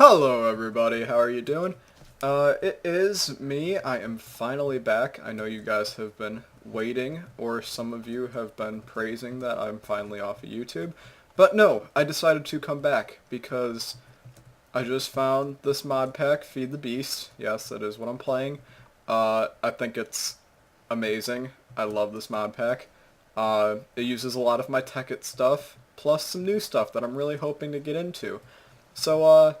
Hello everybody, how are you doing? It is me. I am finally back. I know you guys have been waiting, or some of you have been praising that I'm finally off of YouTube. But no, I decided to come back because I just found this mod pack, Feed the Beast. Yes, that is what I'm playing. I think it's amazing. I love this mod pack. It uses a lot of my Tekkit stuff, plus some new stuff that I'm really hoping to get into. So,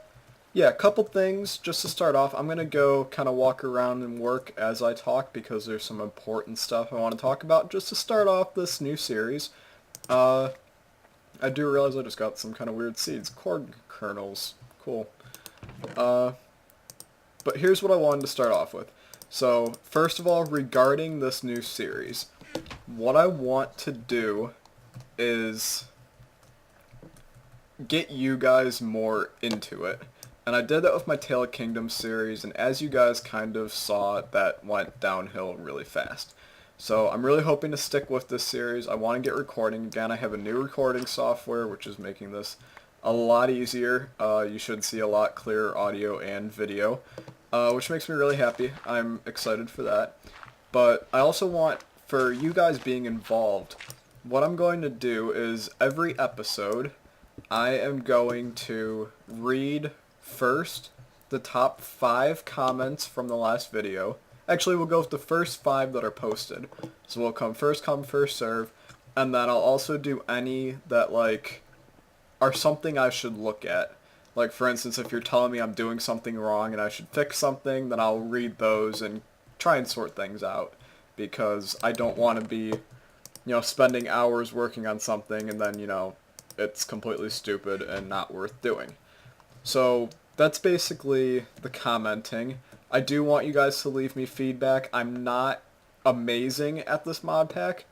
yeah, a couple things just to start off. I'm going to go kind of walk around and work as I talk because there's some important stuff I want to talk about just to start off this new series. Uh, I do realize I just got some kind of weird seeds. Corn kernels. Cool. Uh, but here's what I wanted to start off with. So, first of all, regarding this new series, what I want to do is get you guys more into it. And I did that with my Tale of Kingdoms series, and as you guys kind of saw, that went downhill really fast. So I'm really hoping to stick with this series. I want to get recording again. I have a new recording software, which is making this a lot easier. You should see a lot clearer audio and video, which makes me really happy. I'm excited for that. But I also want, for you guys being involved, what I'm going to do is every episode, I am going to read first the top 5 comments from the last video. Actually, we'll go with the first 5 that are posted. So we'll come, first serve, and then I'll also do any that, like, are something I should look at. Like, for instance, if you're telling me I'm doing something wrong and I should fix something, then I'll read those and try and sort things out. Because I don't want to be, spending hours working on something and then, it's completely stupid and not worth doing. So that's basically the commenting. I do want you guys to leave me feedback. I'm not amazing at this mod pack,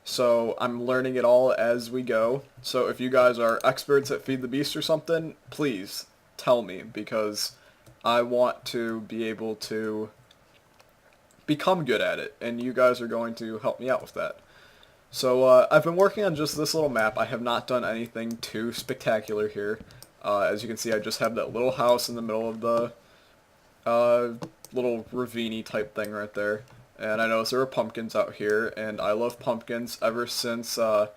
so I'm learning it all as we go. So if you guys are experts at Feed the Beast or something, please tell me, because I want to be able to become good at it, and you guys are going to help me out with that. So I've been working on just this little map. I have not done anything too spectacular here. As you can see, I just have that little house in the middle of the little ravine type thing right there. And I noticed there were pumpkins out here, and I love pumpkins ever since, I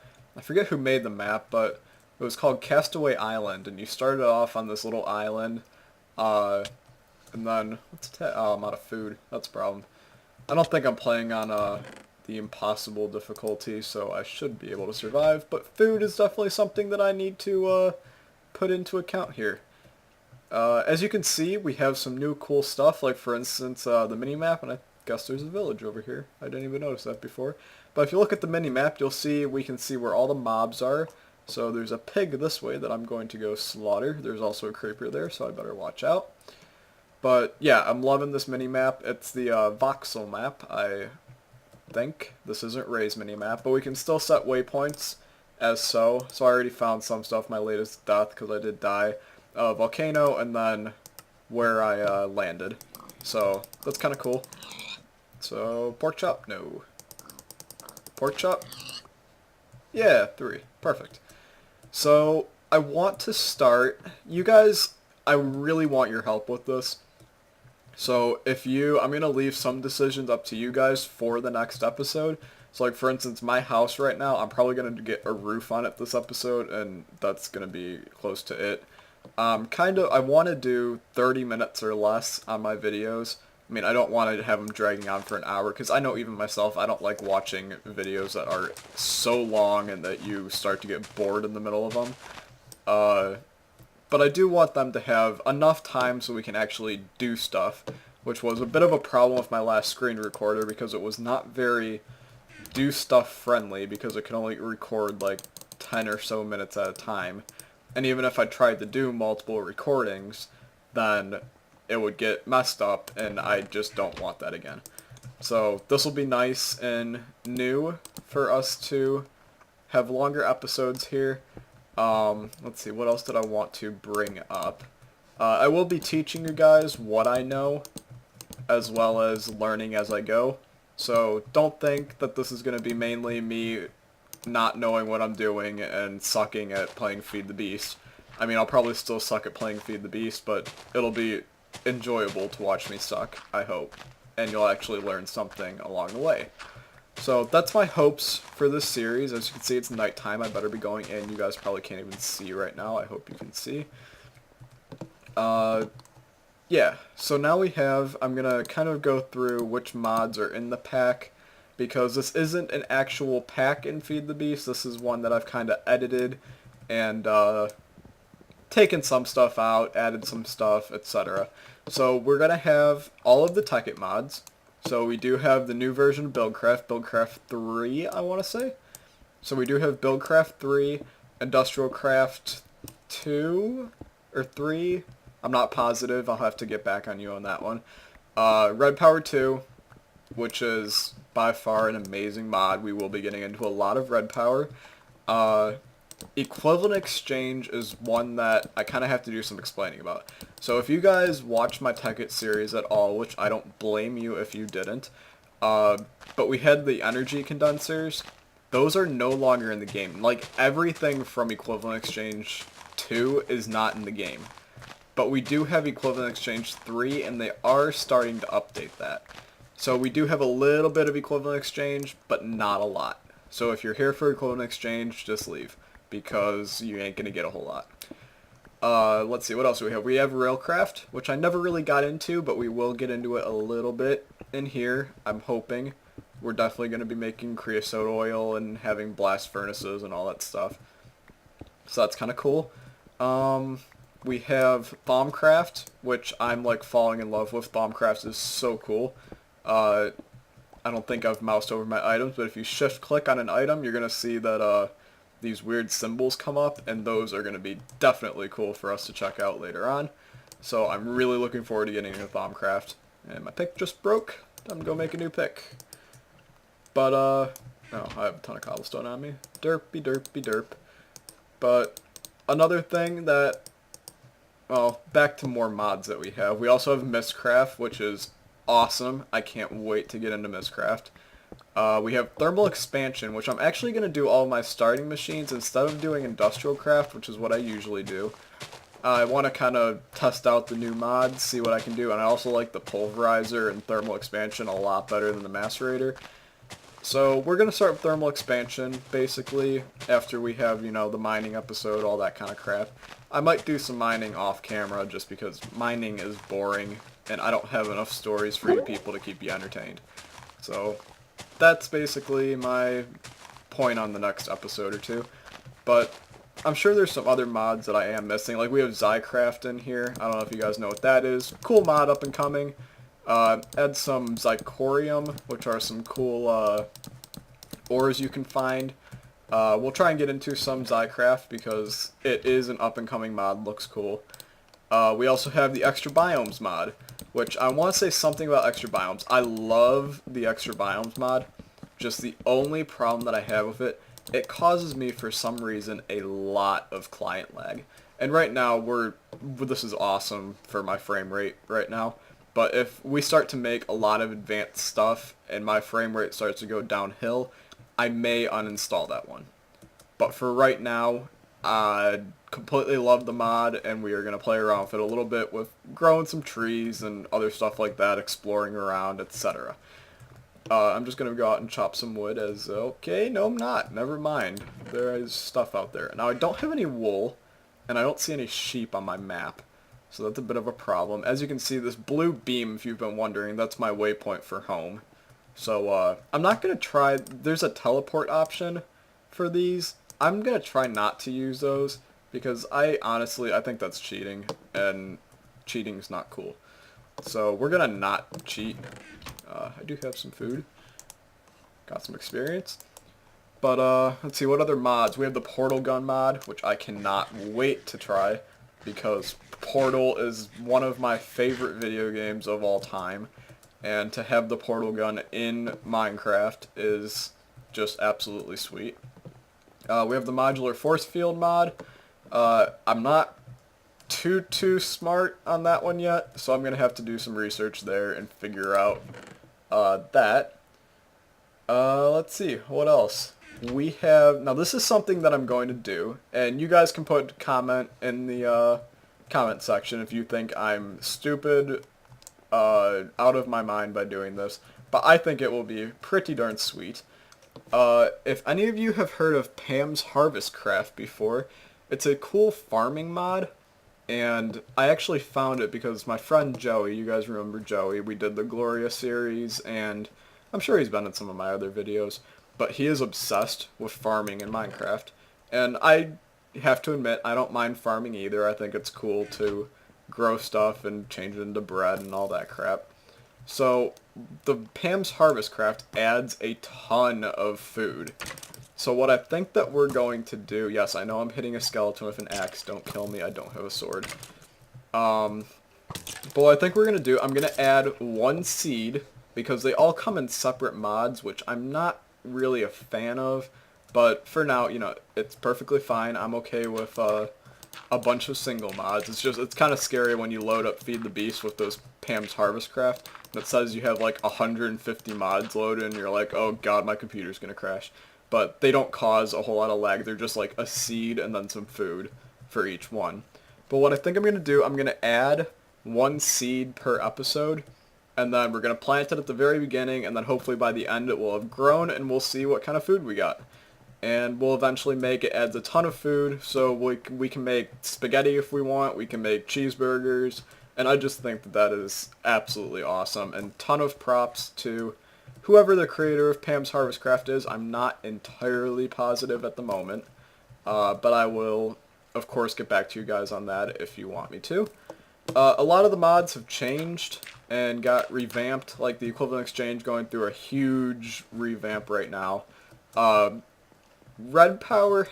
forget who made the map, but it was called Castaway Island, and you started off on this little island, and then, oh, I'm out of food. That's a problem. I don't think I'm playing on, the impossible difficulty, so I should be able to survive, but food is definitely something that I need to, put into account here. As you can see, we have some new cool stuff, like for instance, the mini-map, and I guess there's a village over here. I didn't even notice that before. But if you look at the mini-map, you'll see, we can see where all the mobs are. So there's a pig this way that I'm going to go slaughter. There's also a creeper there, so I better watch out. But yeah, I'm loving this mini-map. It's the voxel map, I think. This isn't Ray's mini-map, but we can still set waypoints as so. So I already found some stuff, my latest death, because I did die. Volcano, and then where I landed. So that's kind of cool. So pork chop? No. Pork chop? Yeah, 3. Perfect. So I want to start. You guys, I really want your help with this. So I'm going to leave some decisions up to you guys for the next episode. So like for instance, my house right now, I'm probably going to get a roof on it this episode, and that's going to be close to it. I want to do 30 minutes or less on my videos. I mean, I don't want to have them dragging on for an hour, because I know even myself, I don't like watching videos that are so long and that you start to get bored in the middle of them. But I do want them to have enough time so we can actually do stuff, which was a bit of a problem with my last screen recorder, because it was not very do stuff friendly, because it could only record like 10 or so minutes at a time. And even if I tried to do multiple recordings, then it would get messed up, and I just don't want that again. So this will be nice and new for us to have longer episodes here. Let's see, what else did I want to bring up? I will be teaching you guys what I know, as well as learning as I go. So don't think that this is going to be mainly me not knowing what I'm doing and sucking at playing Feed the Beast. I mean, I'll probably still suck at playing Feed the Beast, but it'll be enjoyable to watch me suck, I hope. And you'll actually learn something along the way. So that's my hopes for this series. As you can see, it's nighttime. I better be going in. You guys probably can't even see right now. I hope you can see. Yeah, so now we have, I'm going to kind of go through which mods are in the pack, because this isn't an actual pack in Feed the Beast. This is one that I've kind of edited and taken some stuff out, added some stuff, etc. So we're going to have all of the Tekkit mods. So we do have the new version of Buildcraft 3, I want to say. So we do have Buildcraft 3, Industrial Craft 2, or 3, I'm not positive, I'll have to get back on you on that one. Red Power 2, which is by far an amazing mod. We will be getting into a lot of Red Power. Equivalent Exchange is one that I kind of have to do some explaining about. So if you guys watch my Tekkit series at all, which I don't blame you if you didn't, but we had the energy condensers. Those are no longer in the game. Like, everything from Equivalent Exchange 2 is not in the game. But we do have Equivalent Exchange 3, and they are starting to update that. So we do have a little bit of Equivalent Exchange, but not a lot. So if you're here for Equivalent Exchange, just leave, because you ain't going to get a whole lot. Let's see, what else do we have? We have Railcraft, which I never really got into, but we will get into it a little bit in here, I'm hoping. We're definitely going to be making creosote oil and having blast furnaces and all that stuff. So that's kind of cool. We have Bombcraft, which I'm like falling in love with. Bombcraft is so cool. I don't think I've moused over my items, but if you shift click on an item, you're going to see that these weird symbols come up, and those are going to be definitely cool for us to check out later on. So I'm really looking forward to getting into Bombcraft. And my pick just broke. Time to go make a new pick. But, oh, I have a ton of cobblestone on me. Derpy derpy derp. But another thing that, well, back to more mods that we have. We also have Mistcraft, which is awesome. I can't wait to get into Mistcraft. We have Thermal Expansion, which I'm actually going to do all my starting machines instead of doing Industrial Craft, which is what I usually do. I want to kind of test out the new mods, see what I can do, and I also like the Pulverizer and Thermal Expansion a lot better than the Macerator. So we're going to start with Thermal Expansion, basically, after we have, you know, the mining episode, all that kind of crap. I might do some mining off camera just because mining is boring, and I don't have enough stories for you people to keep you entertained. So that's basically my point on the next episode or two. But I'm sure there's some other mods that I am missing. Like, we have Zycraft in here. I don't know if you guys know what that is. Cool mod up and coming. Add some Zycorium, which are some cool ores you can find. We'll try and get into some Zycraft because it is an up-and-coming mod, looks cool. We also have the Extra Biomes mod, which I want to say something about Extra Biomes. I love the Extra Biomes mod, just the only problem that I have with it, it causes me for some reason a lot of client lag. And right now, this is awesome for my frame rate right now. But if we start to make a lot of advanced stuff and my frame rate starts to go downhill, I may uninstall that one. But for right now, I completely love the mod, and we are going to play around with it a little bit with growing some trees and other stuff like that, exploring around, etc. I'm just going to go out and chop some wood as, okay, no I'm not, never mind. There is stuff out there. Now I don't have any wool, and I don't see any sheep on my map. So that's a bit of a problem. As you can see, this blue beam, if you've been wondering, that's my waypoint for home. So, I'm not going to try, there's a teleport option for these. I'm going to try not to use those, because I think that's cheating, and cheating's not cool. So, we're going to not cheat. I do have some food. Got some experience. But, let's see, what other mods? We have the Portal Gun mod, which I cannot wait to try, because Portal is one of my favorite video games of all time, and to have the portal gun in Minecraft is just absolutely sweet. We have the modular force field mod. I'm not too smart on that one yet, so I'm going to have to do some research there and figure out that. Let's see, what else? we have, now this is something that I'm going to do, and you guys can put comment in the comment section if you think I'm stupid, out of my mind by doing this, but I think it will be pretty darn sweet. If any of you have heard of Pam's Harvest Craft before, it's a cool farming mod, and I actually found it because my friend Joey, you guys remember Joey, we did the Gloria series, and I'm sure he's been in some of my other videos, but he is obsessed with farming in Minecraft, and I have to admit, I don't mind farming either. I think it's cool to grow stuff and change it into bread and all that crap. So, the Pam's Harvest Craft adds a ton of food. So what I think that we're going to do, yes, I know I'm hitting a skeleton with an axe, don't kill me, I don't have a sword. But what I think we're going to do, I'm going to add one seed, because they all come in separate mods, which I'm not really a fan of, but for now, you know, it's perfectly fine. I'm okay with a bunch of single mods. It's kind of scary when you load up Feed the Beast with those Pam's Harvest Craft, that says you have like 150 mods loaded, and you're like, oh god, my computer's going to crash. But they don't cause a whole lot of lag. They're just like a seed and then some food for each one. But what I think I'm going to do, I'm going to add one seed per episode, and then we're going to plant it at the very beginning, and then hopefully by the end it will have grown, and we'll see what kind of food we got. And we'll eventually make it adds a ton of food, so we can make spaghetti if we want, we can make cheeseburgers, and I just think that that is absolutely awesome, and ton of props to whoever the creator of Pam's Harvest Craft is. I'm not entirely positive at the moment, but I will, of course, get back to you guys on that if you want me to. A lot of the mods have changed and got revamped, like the Equivalent Exchange going through a huge revamp right now. Red Power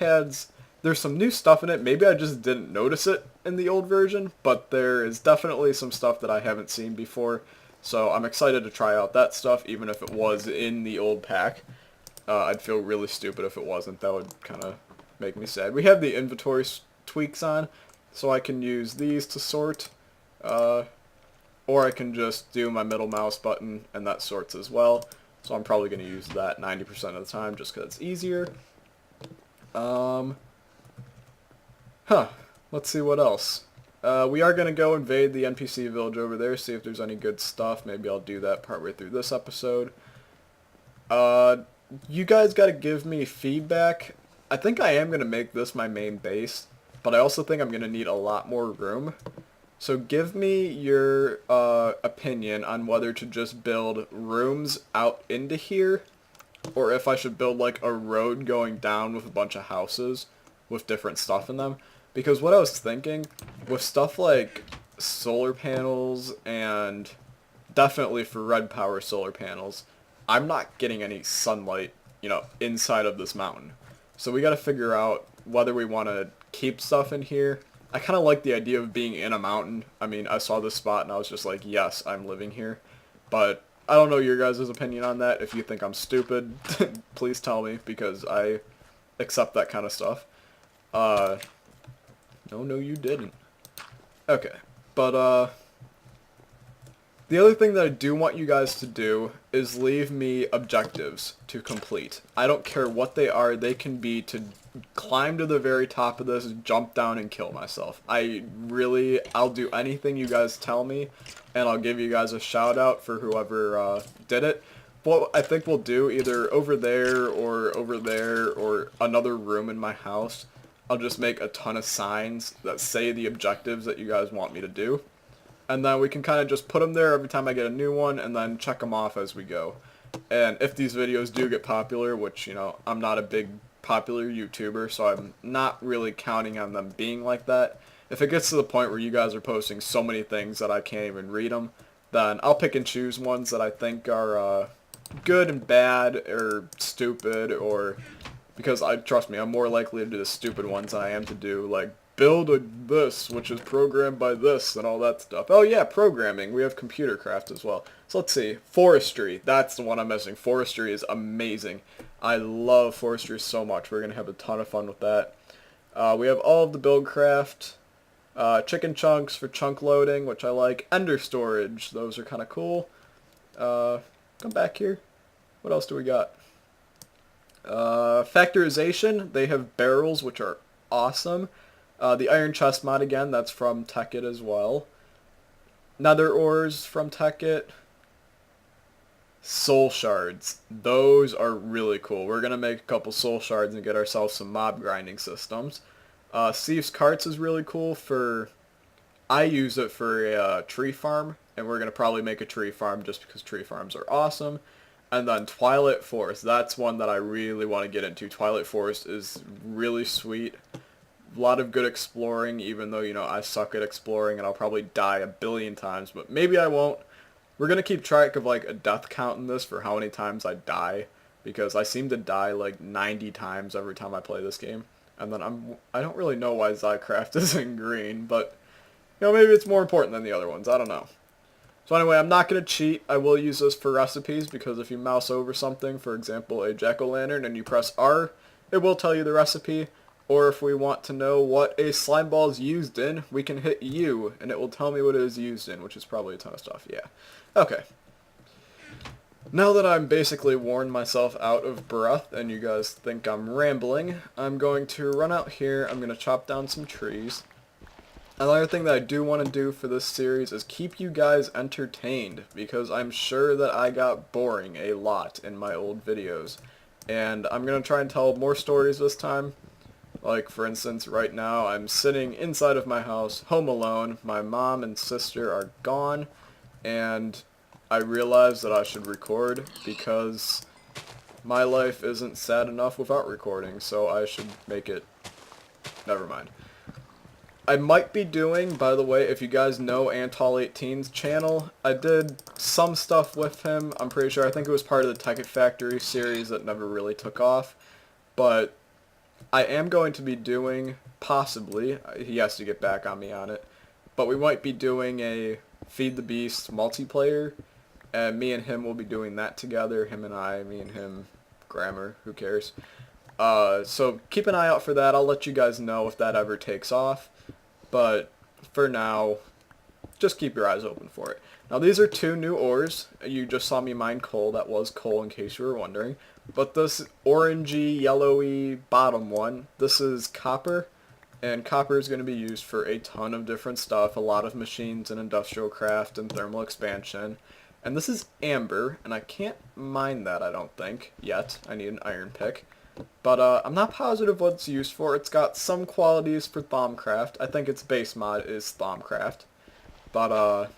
there's some new stuff in it. Maybe I just didn't notice it in the old version, but there is definitely some stuff that I haven't seen before. So I'm excited to try out that stuff, even if it was in the old pack. I'd feel really stupid if it wasn't. That would kind of make me sad. We have the inventory tweaks on, so I can use these to sort. Or I can just do my middle mouse button, and that sorts as well. So I'm probably going to use that 90% of the time, just because it's easier. Let's see what else. We are going to go invade the NPC village over there, see if there's any good stuff. Maybe I'll do that partway through this episode. You guys got to give me feedback. I think I am going to make this my main base, but I also think I'm going to need a lot more room. So give me your opinion on whether to just build rooms out into here, or if I should build like a road going down with a bunch of houses with different stuff in them. Because what I was thinking, with stuff like solar panels, and definitely for Red Power solar panels, I'm not getting any sunlight, you know, inside of this mountain. So we gotta figure out whether we want to keep stuff in here. I kind of like the idea of being in a mountain. I mean, I saw this spot and I was just like, yes, I'm living here. But I don't know your guys' opinion on that. If you think I'm stupid, please tell me, because I accept that kind of stuff. No, you didn't. Okay, but, the other thing that I do want you guys to do is leave me objectives to complete. I don't care what they are. They can be to climb to the very top of this, jump down, and kill myself. I'll do anything you guys tell me, and I'll give you guys a shout out for whoever did it. What I think we'll do, either over there, or another room in my house, I'll just make a ton of signs that say the objectives that you guys want me to do. And then we can kind of just put them there every time I get a new one, and then check them off as we go. And if these videos do get popular, which, you know, I'm not a big popular YouTuber, so I'm not really counting on them being like that. If it gets to the point where you guys are posting so many things that I can't even read them, then I'll pick and choose ones that I think are good and bad, or stupid, or... Because, trust me, I'm more likely to do the stupid ones than I am to do, like, this, which is programmed by this, and all that stuff. Oh yeah, programming. We have computer craft as well. So let's see. Forestry. That's the one I'm missing. Forestry is amazing. I love forestry so much. We're going to have a ton of fun with that. We have all of the build craft. Chicken chunks for chunk loading, which I like. Ender storage. Those are kind of cool. Come back here. What else do we got? Factorization, they have barrels, which are awesome. The iron chest mod again, that's from Tekkit as well. Nether ores from Tekkit. Soul shards. Those are really cool. We're going to make a couple soul shards and get ourselves some mob grinding systems. Steve's Carts is really cool for... I use it for a tree farm, and we're going to probably make a tree farm just because tree farms are awesome. And then Twilight Forest. That's one that I really want to get into. Twilight Forest is really sweet. A lot of good exploring, even though, I suck at exploring and I'll probably die a billion times, but maybe I won't. We're going to keep track of like a death count in this for how many times I die, because I seem to die like 90 times every time I play this game. And then I don't really know why Zycraft is in green, but maybe it's more important than the other ones. I don't know. So anyway, I'm not going to cheat. I will use this for recipes, because if you mouse over something, for example, a jack-o'-lantern, and you press R, it will tell you the recipe. Or if we want to know what a slime ball is used in, we can hit U, and it will tell me what it is used in, which is probably a ton of stuff. Yeah. Okay. Now that I'm basically worn myself out of breath, and you guys think I'm rambling, I'm going to run out here. I'm going to chop down some trees. Another thing that I do want to do for this series is keep you guys entertained, because I'm sure that I got boring a lot in my old videos. And I'm going to try and tell more stories this time. Like, for instance, right now I'm sitting inside of my house, home alone. My mom and sister are gone, and I realized that I should record because my life isn't sad enough without recording, so I should make it... Never mind. I might be doing, by the way, if you guys know Antall18's channel, I did some stuff with him. I'm pretty sure, I think it was part of the Tekkit Factory series that never really took off, but I am going to be doing, possibly, he has to get back on me on it, but we might be doing a Feed the Beast multiplayer, and me and him will be doing that together, him and I, me and him, grammar, who cares. So keep an eye out for that. I'll let you guys know if that ever takes off, but for now, just keep your eyes open for it. Now these are 2 new ores. You just saw me mine coal. That was coal, in case you were wondering. But this orangey, yellowy bottom one, this is copper. And copper is going to be used for a ton of different stuff. A lot of machines and industrial craft and thermal expansion. And this is amber, and I can't mine that, I don't think, yet. I need an iron pick. But I'm not positive what it's used for. It's got some qualities for Thaumcraft. I think its base mod is Thaumcraft. But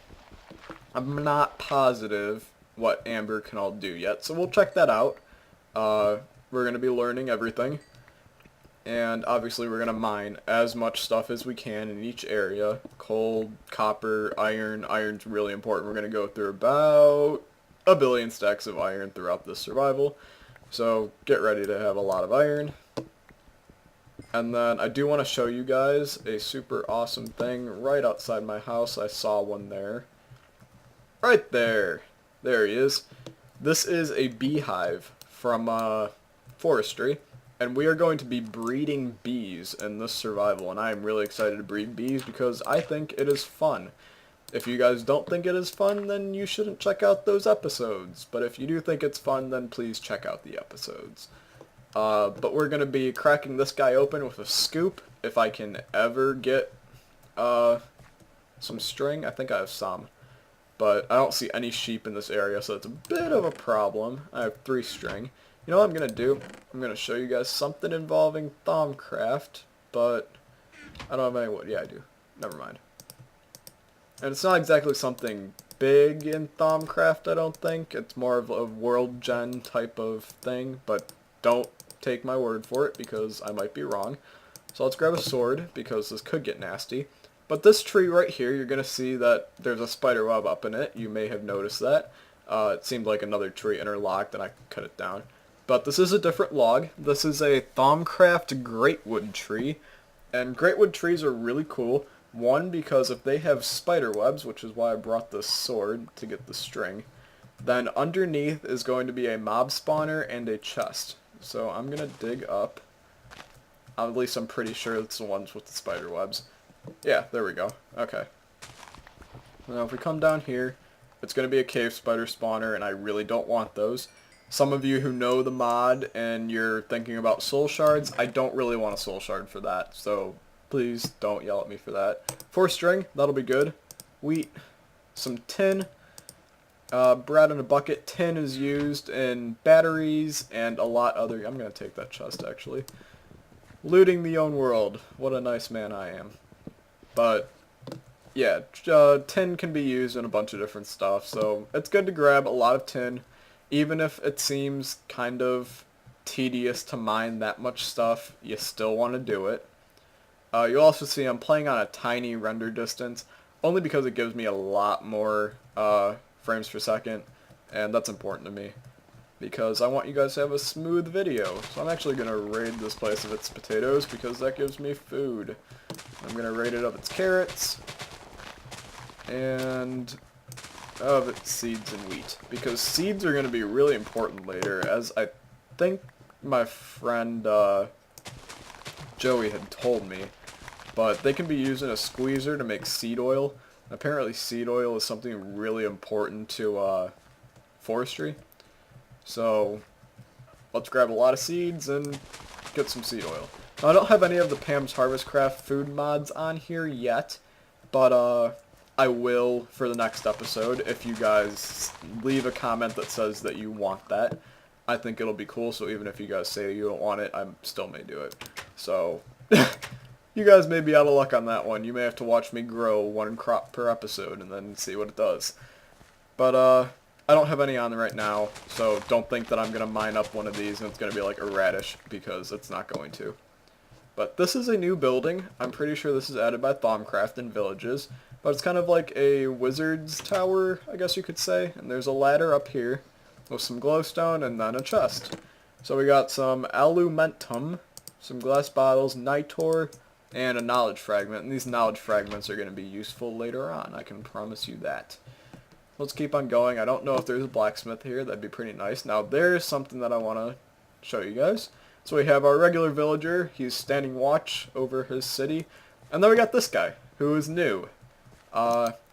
I'm not positive what amber can all do yet, so we'll check that out. We're going to be learning everything, and obviously we're going to mine as much stuff as we can in each area. Coal, copper, iron. Iron's really important. We're going to go through about a billion stacks of iron throughout this survival, so get ready to have a lot of iron. And then I do want to show you guys a super awesome thing right outside my house. I saw one there. Right there. There he is. This is a beehive from forestry, and we are going to be breeding bees in this survival, and I am really excited to breed bees because I think it is fun. If you guys don't think it is fun, then you shouldn't check out those episodes, but if you do think it's fun, then please check out the episodes. But we're going to be cracking this guy open with a scoop, if I can ever get some string. I think I have some. But I don't see any sheep in this area, so it's a bit of a problem. I have 3 string. You know what I'm going to do? I'm going to show you guys something involving Thaumcraft, but I don't have any wood. Yeah, I do. Never mind. And it's not exactly something big in Thaumcraft, I don't think. It's more of a world gen type of thing, but don't take my word for it because I might be wrong. So let's grab a sword because this could get nasty. But this tree right here, you're going to see that there's a spider web up in it. You may have noticed that. It seemed like another tree interlocked and I cut it down. But this is a different log. This is a Thaumcraft greatwood tree. And greatwood trees are really cool. One, because if they have spider webs, which is why I brought this sword to get the string, then underneath is going to be a mob spawner and a chest. So I'm going to dig up. At least I'm pretty sure it's the ones with the spider webs. Yeah, there we go. Okay. Now if we come down here, it's going to be a cave spider spawner, and I really don't want those. some of you who know the mod and you're thinking about soul shards, I don't really want a soul shard for that, so please don't yell at me for that. 4 string, that'll be good. Wheat, some tin, bread in a bucket. Tin is used in batteries and a lot other. I'm gonna take that chest actually. Looting the own world. What a nice man I am. But yeah, tin can be used in a bunch of different stuff, so it's good to grab a lot of tin, even if it seems kind of tedious to mine that much stuff. You still want to do it. You'll also see I'm playing on a tiny render distance, only because it gives me a lot more frames per second, and that's important to me, because I want you guys to have a smooth video. So I'm actually going to raid this place of its potatoes, because that gives me food. I'm going to raid it of its carrots, and of its seeds and wheat, because seeds are going to be really important later, as I think my friend Joey had told me. But they can be used in a squeezer to make seed oil. Apparently seed oil is something really important to forestry. So let's grab a lot of seeds and get some seed oil. Now, I don't have any of the Pam's Harvest Craft food mods on here yet, but I will for the next episode if you guys leave a comment that says that you want that. I think it'll be cool, so even if you guys say you don't want it, I still may do it. So you guys may be out of luck on that one. You may have to watch me grow 1 crop per episode and then see what it does. But I don't have any on right now, so don't think that I'm going to mine up one of these and it's going to be like a radish, because it's not going to. But this is a new building. I'm pretty sure this is added by Thaumcraft in Villages. But it's kind of like a wizard's tower, I guess you could say. And there's a ladder up here with some glowstone and then a chest. So we got some alumentum, some glass bottles, nitor, and a knowledge fragment. And these knowledge fragments are going to be useful later on. I can promise you that. Let's keep on going. I don't know if there's a blacksmith here. That'd be pretty nice. Now there's something that I want to show you guys. So we have our regular villager. He's standing watch over his city. And then we got this guy, who is new.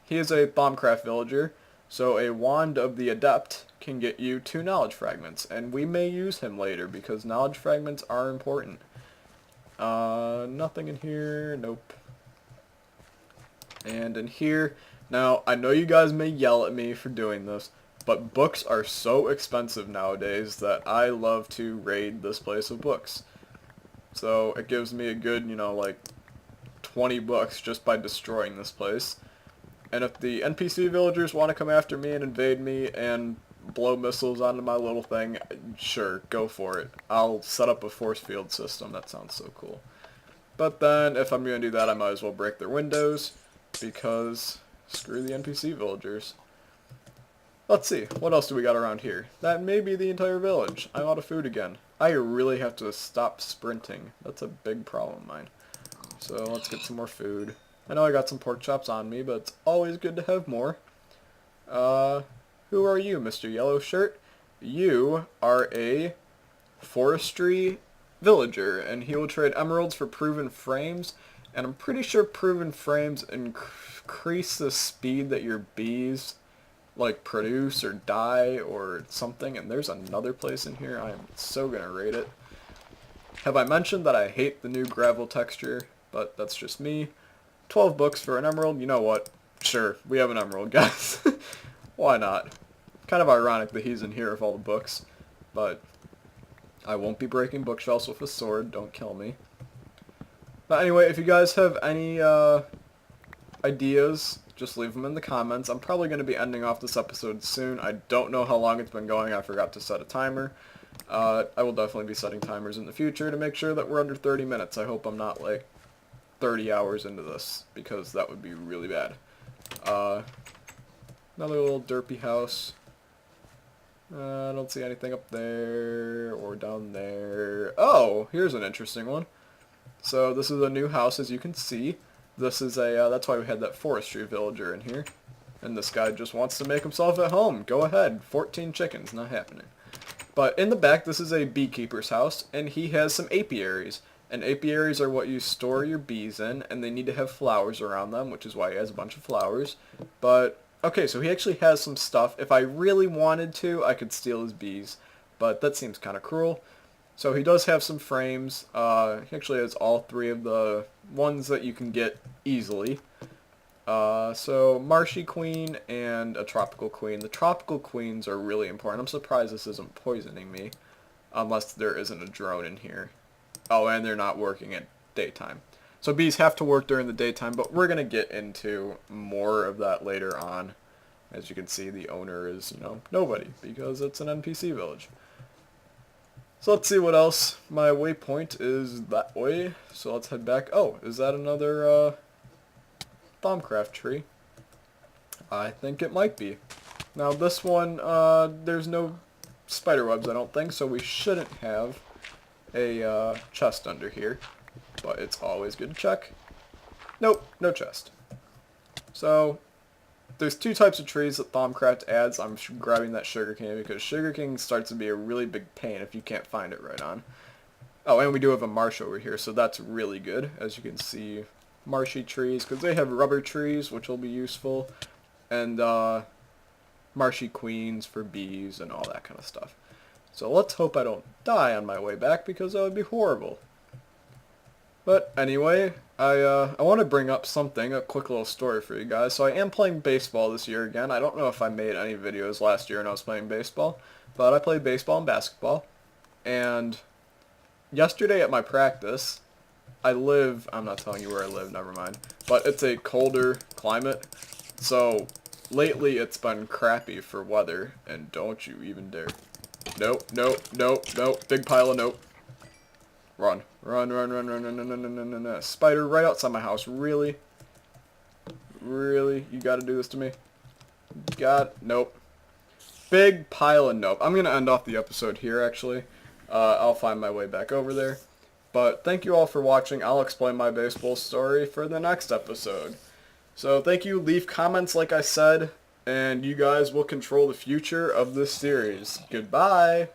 He is a Thaumcraft villager. So a Wand of the Adept can get you 2 knowledge fragments. And we may use him later, because knowledge fragments are important. Nothing in here. Nope. And in here, now I know you guys may yell at me for doing this, but books are so expensive nowadays that I love to raid this place of books. So it gives me a good, like 20 books just by destroying this place. And if the NPC villagers want to come after me and invade me and blow missiles onto my little thing, sure, go for it. I'll set up a force field system. That sounds so cool. But then, if I'm going to do that, I might as well break their windows, because screw the NPC villagers. Let's see, what else do we got around here? That may be the entire village. I'm out of food again. I really have to stop sprinting. That's a big problem of mine. So let's get some more food. I know I got some pork chops on me, but it's always good to have more. Who are you, Mr. Yellow Shirt? You are a forestry villager, and he will trade emeralds for proven frames, and I'm pretty sure proven frames increase the speed that your bees produce or die or something. And there's another place in here. I am so gonna rate it. Have I mentioned that I hate the new gravel texture? But that's just me. 12 books for an emerald. You know what? Sure, we have an emerald, guys. Why not? Kind of ironic that he's in here with all the books, but I won't be breaking bookshelves with a sword. Don't kill me. But anyway, if you guys have any ideas, just leave them in the comments. I'm probably going to be ending off this episode soon. I don't know how long it's been going. I forgot to set a timer. I will definitely be setting timers in the future to make sure that we're under 30 minutes. I hope I'm not 30 hours into this, because that would be really bad. Another little derpy house. I don't see anything up there or down there. Oh, here's an interesting one. So this is a new house, as you can see. This is that's why we had that forestry villager in here. And this guy just wants to make himself at home. Go ahead. 14 chickens, not happening. But in the back, this is a beekeeper's house, and he has some apiaries. And apiaries are what you store your bees in, and they need to have flowers around them, which is why he has a bunch of flowers. But, okay, so he actually has some stuff. If I really wanted to, I could steal his bees. but that seems kind of cruel. So he does have some frames. He actually has all three of the ones that you can get easily. So Marshy Queen and a Tropical Queen. The Tropical Queens are really important. I'm surprised this isn't poisoning me, unless there isn't a drone in here. Oh, and they're not working at daytime. So bees have to work during the daytime, but we're going to get into more of that later on. As you can see, the owner is, nobody, because it's an NPC village. So let's see what else. My waypoint is that way, so let's head back. Oh, is that another, Thaumcraft tree? I think it might be. Now this one, there's no spider webs, I don't think, so we shouldn't have a chest under here. But it's always good to check. Nope, no chest. So there's two types of trees that Thaumcraft adds. I'm grabbing that sugarcane because sugarcane starts to be a really big pain if you can't find it right on. Oh, and we do have a marsh over here, so that's really good. As you can see, marshy trees, because they have rubber trees, which will be useful, and marshy queens for bees and all that kind of stuff. So let's hope I don't die on my way back, because that would be horrible. But anyway, I want to bring up a quick little story for you guys. So I am playing baseball this year again. I don't know if I made any videos last year when I was playing baseball, but I played baseball and basketball. And yesterday at my practice, I'm not telling you where I live, never mind, but it's a colder climate. So lately it's been crappy for weather, and don't you even dare. Nope, nope, nope, nope, big pile of nope. Run. Run, run, run, run, run, run, run, run, run, run, run. Spider right outside my house. Really? Really? You gotta do this to me? Nope. Big pile of nope. I'm gonna end off the episode here, actually. I'll find my way back over there. But thank you all for watching. I'll explain my baseball story for the next episode. So thank you. Leave comments like I said, and you guys will control the future of this series. Goodbye!